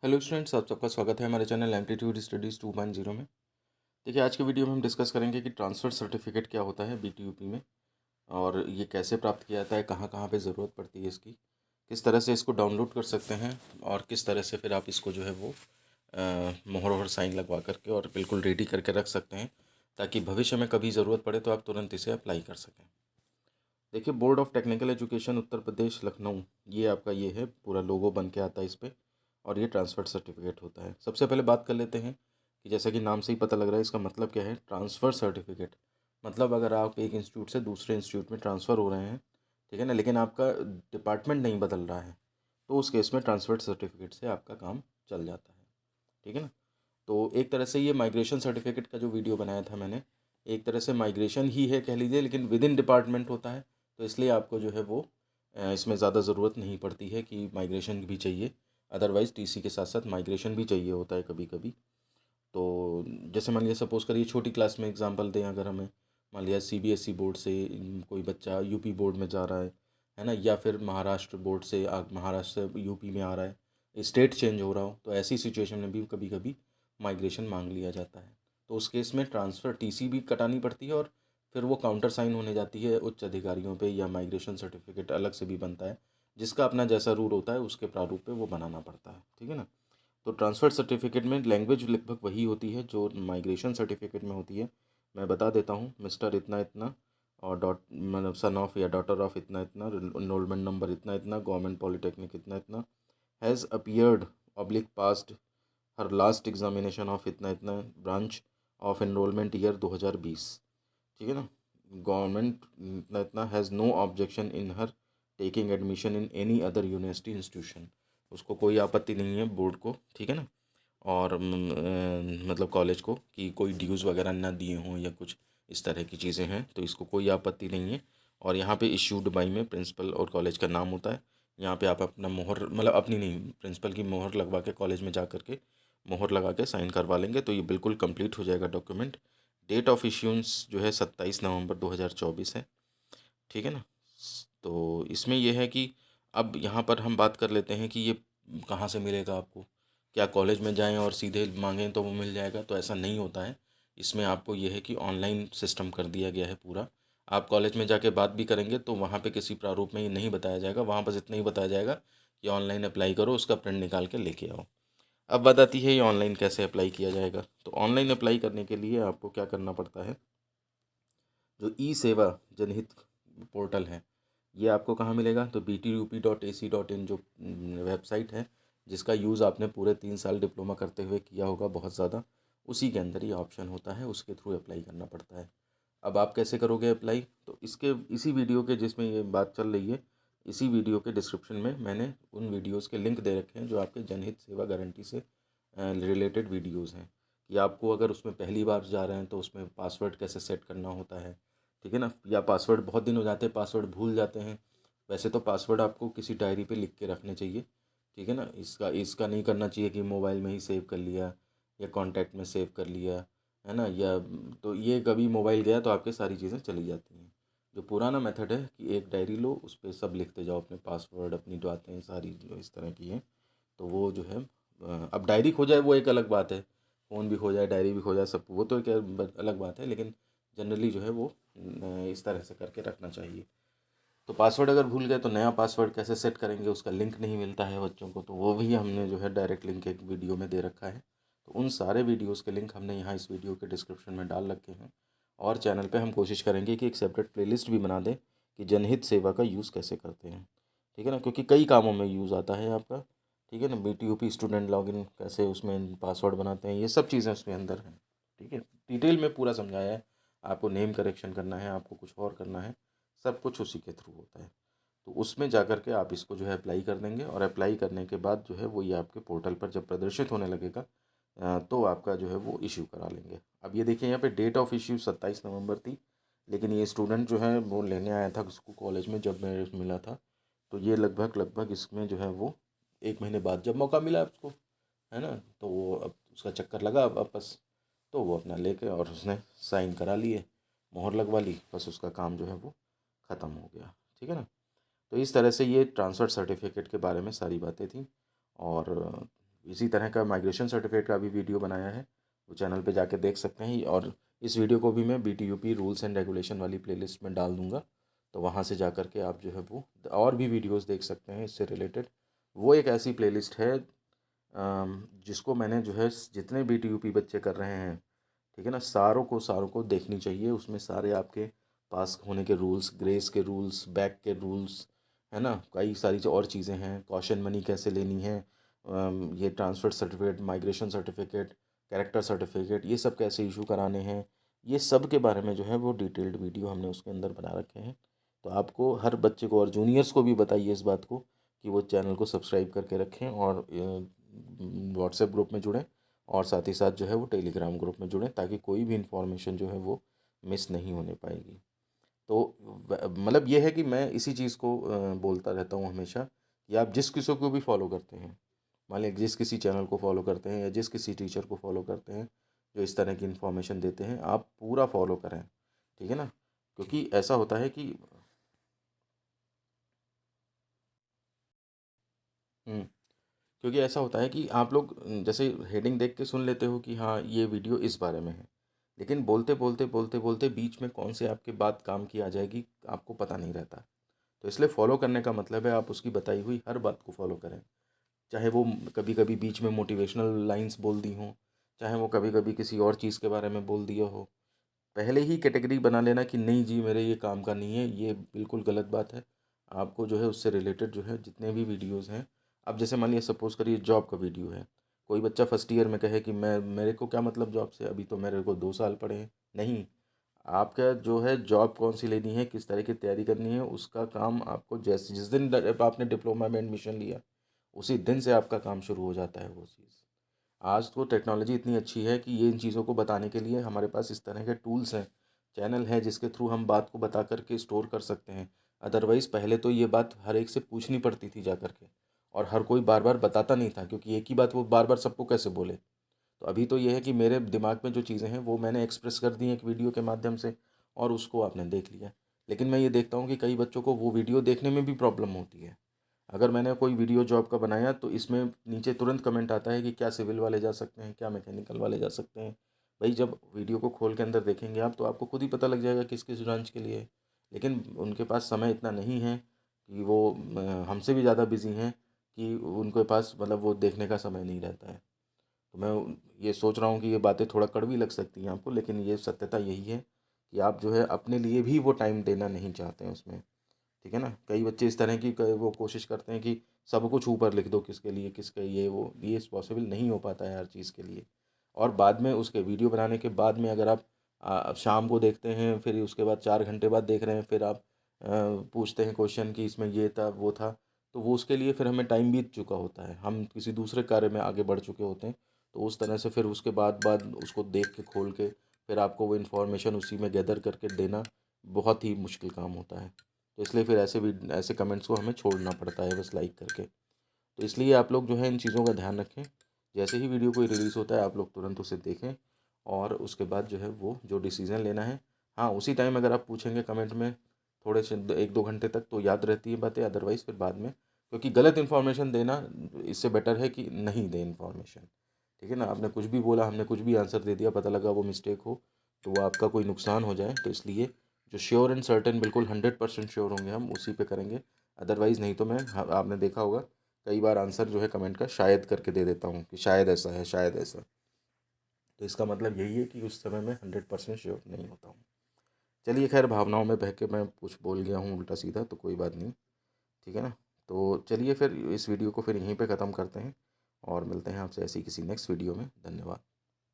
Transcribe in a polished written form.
Hello students, आप सबका स्वागत है हमारे चैनल एप्टीट्यूड स्टडीज़ 2.0 में। देखिए, आज के वीडियो में हम डिस्कस करेंगे कि ट्रांसफ़र सर्टिफिकेट क्या होता है बीटीयूपी में और ये कैसे प्राप्त किया जाता है, कहाँ कहाँ पे ज़रूरत पड़ती है इसकी, किस तरह से इसको डाउनलोड कर सकते हैं और किस तरह से फिर आप इसको जो है वो मोहर और साइन लगवा करके और बिल्कुल रेडी करके रख सकते हैं, ताकि भविष्य में कभी ज़रूरत पड़े तो आप तुरंत इसे अप्लाई कर सकें। देखिए, board of technical education Uttar Pradesh Lucknow, ये आपका ये है, पूरा लोगो बन के आता है इस पर और ये ट्रांसफ़र सर्टिफिकेट होता है। सबसे पहले बात कर लेते हैं कि जैसा कि नाम से ही पता लग रहा है इसका मतलब क्या है। ट्रांसफ़र सर्टिफिकेट मतलब अगर आप एक इंस्टीट्यूट से दूसरे इंस्टीट्यूट में ट्रांसफ़र हो रहे हैं, ठीक है ना, लेकिन आपका डिपार्टमेंट नहीं बदल रहा है, तो उस केस में ट्रांसफ़र सर्टिफिकेट से आपका काम चल जाता है। ठीक है ना। तो एक तरह से ये माइग्रेशन सर्टिफिकेट का जो वीडियो बनाया था मैंने, एक तरह से माइग्रेशन ही है कह लीजिए, लेकिन विद इन डिपार्टमेंट होता है, तो इसलिए आपको जो है वो इसमें ज़्यादा ज़रूरत नहीं पड़ती है कि माइग्रेशन भी चाहिए। अदरवाइज़ टीसी के साथ साथ माइग्रेशन भी चाहिए होता है कभी कभी। तो जैसे मान लिया, सपोज़ करिए छोटी क्लास में एग्जांपल दें, अगर हमें मान लिया सीबीएसई बोर्ड से कोई बच्चा यूपी बोर्ड में जा रहा है ना, या फिर महाराष्ट्र बोर्ड से महाराष्ट्र से यूपी में आ रहा है, स्टेट चेंज हो रहा हो, तो ऐसी सिचुएशन में भी कभी कभी माइग्रेशन मांग लिया जाता है। तो उस केस में ट्रांसफ़र टीसी भी कटानी पड़ती है और फिर वो काउंटर साइन होने जाती है उच्च अधिकारियों पे, या माइग्रेशन सर्टिफिकेट अलग से भी बनता है, जिसका अपना जैसा रूल होता है उसके प्रारूप पे वो बनाना पड़ता है। ठीक है ना। तो ट्रांसफ़र सर्टिफिकेट में लैंग्वेज लगभग वही होती है जो माइग्रेशन सर्टिफिकेट में होती है। मैं बता देता हूँ, मिस्टर इतना इतना और डॉट मतलब सन ऑफ या डॉटर ऑफ इतना इतना, इनरोलमेंट नंबर इतना इतना, गवर्नमेंट पॉलिटेक्निक इतना इतना, has appeared oblique passed her last examination of इतना इतना, ब्रांच ऑफ एनरोलमेंट ईयर 2020। ठीक है ना। गवर्नमेंट इतना इतना has no objection in her taking admission in any other university institution. उसको कोई आपत्ति नहीं है बोर्ड को, ठीक है ना, और मतलब कॉलेज को, कि कोई ड्यूज़ वगैरह ना दिए हों या कुछ इस तरह की चीज़ें हैं, तो इसको कोई आपत्ति नहीं है। और यहाँ पे इश्यूड बाई में प्रिंसिपल और कॉलेज का नाम होता है। यहाँ पे आप अपना मोहर, मतलब अपनी नहीं, प्रिंसिपल की मोहर लगवा के कॉलेज में जा कर के मोहर लगा के साइन करवा लेंगे, तो ये बिल्कुल कंप्लीट हो जाएगा डॉक्यूमेंट। डेट ऑफ इश्यूंस जो है 27 नवंबर 2024 है। ठीक है ना। तो इसमें यह है कि अब यहाँ पर हम बात कर लेते हैं कि ये कहाँ से मिलेगा आपको। क्या कॉलेज में जाएं और सीधे मांगें तो वो मिल जाएगा? तो ऐसा नहीं होता है। इसमें आपको ये है कि ऑनलाइन सिस्टम कर दिया गया है पूरा। आप कॉलेज में जाके बात भी करेंगे तो वहाँ पे किसी प्रारूप में ये नहीं बताया जाएगा, वहाँ बस इतना ही बताया जाएगा कि ऑनलाइन अप्लाई करो, उसका प्रिंट निकाल के लेके आओ। अब बात आती है ये ऑनलाइन कैसे अप्लाई किया जाएगा। तो ऑनलाइन अप्लाई करने के लिए आपको क्या करना पड़ता है, जो ई सेवा जनहित पोर्टल है, ये आपको कहाँ मिलेगा? तो btup.ac.in जो वेबसाइट है, जिसका यूज़ आपने पूरे 3 साल डिप्लोमा करते हुए किया होगा बहुत ज़्यादा, उसी के अंदर ये ऑप्शन होता है, उसके थ्रू अप्लाई करना पड़ता है। अब आप कैसे करोगे अप्लाई? तो इसके इसी वीडियो के जिसमें ये बात चल रही है, इसी वीडियो के डिस्क्रिप्शन में मैंने उन वीडियोज़ के लिंक दे रखे हैं जो आपके जनहित सेवा गारंटी से रिलेटेड वीडियोज़ हैं, कि आपको अगर उसमें पहली बार जा रहे हैं तो उसमें पासवर्ड कैसे सेट करना होता है। ठीक है ना। या पासवर्ड बहुत दिन हो जाते हैं, पासवर्ड भूल जाते हैं, वैसे तो पासवर्ड आपको किसी डायरी पे लिख के रखने चाहिए। ठीक है ना। इसका इसका नहीं करना चाहिए कि मोबाइल में ही सेव कर लिया या कॉन्टैक्ट में सेव कर लिया, है ना, या तो ये कभी मोबाइल गया तो आपके सारी चीज़ें चली जाती हैं। जो पुराना मेथड है कि एक डायरी लो, उस पर सब लिखते जाओ, अपने पासवर्ड, अपनी बातें सारी जो इस तरह की हैं, तो वो जो है अब डायरी खो जाए वो एक अलग बात है, फ़ोन भी खो जाए, डायरी भी खो जाए, सब वो तो एक अलग बात है, लेकिन जनरली जो है वो इस तरह से करके रखना चाहिए। तो पासवर्ड अगर भूल गए तो नया पासवर्ड कैसे सेट करेंगे, उसका लिंक नहीं मिलता है बच्चों को, तो वो भी हमने जो है डायरेक्ट लिंक एक वीडियो में दे रखा है। तो उन सारे वीडियोज़ के लिंक हमने यहाँ इस वीडियो के डिस्क्रिप्शन में डाल रखे हैं। और चैनल पे हम कोशिश करेंगे कि एक सेपरेट प्लेलिस्ट भी बना दें कि जनहित सेवा का यूज़ कैसे करते हैं। ठीक है ना, क्योंकि कई कामों में यूज़ आता है आपका। ठीक है ना। BTUP स्टूडेंट लॉगिन कैसे उसमें पासवर्ड बनाते हैं, ये सब चीज़ें उसमें अंदर हैं। ठीक है। डिटेल में पूरा समझाया है। आपको नेम करेक्शन करना है, आपको कुछ और करना है, सब कुछ उसी के थ्रू होता है। तो उसमें जा कर के आप इसको जो है अप्लाई कर देंगे, और अप्लाई करने के बाद जो है वो ये आपके पोर्टल पर जब प्रदर्शित होने लगेगा, तो आपका जो है वो इशू करा लेंगे। अब ये देखिए, यहाँ पे डेट ऑफ इशू 27 नवंबर थी, लेकिन ये स्टूडेंट जो है वो लेने आया था उसको कॉलेज में, जब मैं मिला था, तो ये लगभग लगभग इसमें जो है वो 1 महीने बाद जब मौका मिला उसको, है ना, तो वो अब उसका चक्कर लगा वापस, तो वो अपना लेके और उसने साइन करा लिए, मोहर लगवा ली, बस उसका काम जो है वो ख़त्म हो गया। ठीक है ना। तो इस तरह से ये ट्रांसफ़र सर्टिफिकेट के बारे में सारी बातें थी। और इसी तरह का माइग्रेशन सर्टिफिकेट का भी वीडियो बनाया है, वो चैनल पे जाके देख सकते हैं। और इस वीडियो को भी मैं BTUP रूल्स एंड रेगुलेशन वाली प्लेलिस्ट में डाल दूँगा, तो वहाँ से जा कर के आप जो है वो और भी वीडियोस देख सकते हैं इससे रिलेटेड। वो एक ऐसी प्लेलिस्ट है जिसको मैंने जो है जितने BTUP बच्चे कर रहे हैं, ठीक है ना, सारों को देखनी चाहिए। उसमें सारे आपके पास होने के रूल्स, ग्रेस के रूल्स, बैक के रूल्स, है ना, कई सारी जो और चीज़ें हैं, कॉशन मनी कैसे लेनी है, ये transfer certificate, migration certificate, character certificate, ये सब कैसे इशू कराने हैं, ये सब के बारे में जो है वो डिटेल्ड वीडियो हमने उसके अंदर बना रखे हैं। तो आपको हर बच्चे को और जूनियर्स को भी बताइए इस बात को कि वो चैनल को सब्सक्राइब करके रखें और व्हाट्सएप ग्रुप में जुड़ें, और साथ ही साथ जो है वो टेलीग्राम ग्रुप में जुड़ें, ताकि कोई भी इन्फॉर्मेशन जो है वो मिस नहीं होने पाएगी। तो मतलब ये है कि मैं इसी चीज़ को बोलता रहता हूँ हमेशा कि आप जिस किसी को भी फॉलो करते हैं, मान लीजिए जिस किसी चैनल को फॉलो करते हैं या जिस किसी टीचर को फॉलो करते हैं जो इस तरह की इन्फॉर्मेशन देते हैं, आप पूरा फॉलो करें, ठीक है ना। क्योंकि ऐसा होता है कि हम्म, क्योंकि ऐसा होता है कि आप लोग जैसे हेडिंग देख के सुन लेते हो कि हाँ ये वीडियो इस बारे में है, लेकिन बोलते बोलते बीच में कौन से आपके बात काम की आ जाएगी आपको पता नहीं रहता। तो इसलिए फॉलो करने का मतलब है आप उसकी बताई हुई हर बात को फॉलो करें, चाहे वो कभी कभी बीच में मोटिवेशनल लाइंस बोल दी हों, चाहे वो कभी कभी किसी और चीज़ के बारे में बोल दिया हो। पहले ही कैटेगरी बना लेना कि नहीं जी मेरे ये काम का नहीं है, ये बिल्कुल गलत बात है। आपको जो है उससे रिलेटेड जो है जितने भी वीडियोस हैं, अब जैसे मान लिया सपोज़ करिए जॉब का वीडियो है, कोई बच्चा फर्स्ट ईयर में कहे कि मैं मेरे को क्या मतलब जॉब से, अभी तो मेरे को 2 साल पड़े हैं। नहीं, आपका जो है जॉब कौन सी लेनी है, किस तरह की तैयारी करनी है, उसका काम आपको जैसे जिस दिन आपने डिप्लोमा में एडमिशन लिया उसी दिन से आपका काम शुरू हो जाता है वो चीज़। आज तो टेक्नोलॉजी इतनी अच्छी है कि ये इन चीज़ों को बताने के लिए हमारे पास इस तरह के टूल्स हैं, चैनल है जिसके थ्रू हम बात को बता कर के स्टोर कर सकते हैं। अदरवाइज़ पहले तो ये बात हर एक से पूछनी पड़ती थी जा कर के, और हर कोई बार बार बताता नहीं था, क्योंकि एक ही बात वो बार बार सबको कैसे बोले। तो अभी तो ये है कि मेरे दिमाग में जो चीज़ें हैं वो मैंने एक्सप्रेस कर दी हैं एक वीडियो के माध्यम से, और उसको आपने देख लिया। लेकिन मैं ये देखता हूँ कि कई बच्चों को वो वीडियो देखने में भी प्रॉब्लम होती है। अगर मैंने कोई वीडियो जॉब का बनाया तो इसमें नीचे तुरंत कमेंट आता है कि क्या सिविल वाले जा सकते हैं, क्या मैकेनिकल वाले जा सकते हैं। भाई जब वीडियो को खोल के अंदर देखेंगे आप तो आपको खुद ही पता लग जाएगा किस किस ब्रांच के लिए है। लेकिन उनके पास समय इतना नहीं है कि वो हमसे भी ज़्यादा बिजी हैं कि उनके पास मतलब वो देखने का समय नहीं रहता है। तो मैं ये सोच रहा हूँ कि ये बातें थोड़ा कड़वी लग सकती हैं आपको, लेकिन ये सत्यता यही है कि आप जो है अपने लिए भी वो टाइम देना नहीं चाहते हैं उसमें, ठीक है ना। कई बच्चे इस तरह की वो कोशिश करते हैं कि सब कुछ ऊपर लिख दो, किसके लिए किसके ये वो, ये पॉसिबल नहीं हो पाता है हर चीज़ के लिए। और बाद में उसके वीडियो बनाने के बाद में अगर आप शाम को देखते हैं, फिर उसके बाद 4 घंटे बाद देख रहे हैं, फिर आप पूछते हैं क्वेश्चन कि इसमें ये था वो था, तो वो उसके लिए फिर हमें टाइम बीत चुका होता है, हम किसी दूसरे कार्य में आगे बढ़ चुके होते हैं। तो उस तरह से फिर उसके बाद उसको देख के खोल के फिर आपको वो इन्फॉर्मेशन उसी में गैदर करके देना बहुत ही मुश्किल काम होता है। तो इसलिए फिर ऐसे कमेंट्स को हमें छोड़ना पड़ता है बस लाइक करके। तो इसलिए आप लोग जो है इन चीज़ों का ध्यान रखें। जैसे ही वीडियो कोई रिलीज़ होता है आप लोग तुरंत उसे देखें, और उसके बाद जो है वो जो डिसीज़न लेना है, हाँ उसी टाइम अगर आप पूछेंगे कमेंट में थोड़े से 1-2 घंटे तक तो याद रहती है बातें, अदरवाइज़ फिर बाद में, क्योंकि गलत इन्फॉर्मेशन देना इससे बेटर है कि नहीं दें इन्फॉर्मेशन, ठीक है ना। आपने कुछ भी बोला, हमने कुछ भी आंसर दे दिया, पता लगा वो मिस्टेक हो तो वो आपका कोई नुकसान हो जाए, तो इसलिए जो श्योर एंड सर्टेन बिल्कुल 100% श्योर होंगे हम उसी पे करेंगे। अदरवाइज़ नहीं तो मैं, हाँ, आपने देखा होगा कई बार आंसर जो है कमेंट का शायद करके दे देता हूँ कि शायद ऐसा है, शायद ऐसा। तो इसका मतलब यही है कि उस समय मैं 100% श्योर नहीं होता हूँ। चलिए खैर, भावनाओं में बह के मैं कुछ बोल गया हूँ उल्टा सीधा, तो कोई बात नहीं, ठीक है ना। तो चलिए फिर इस वीडियो को फिर यहीं पे ख़त्म करते हैं, और मिलते हैं आपसे ऐसी किसी नेक्स्ट वीडियो में। धन्यवाद।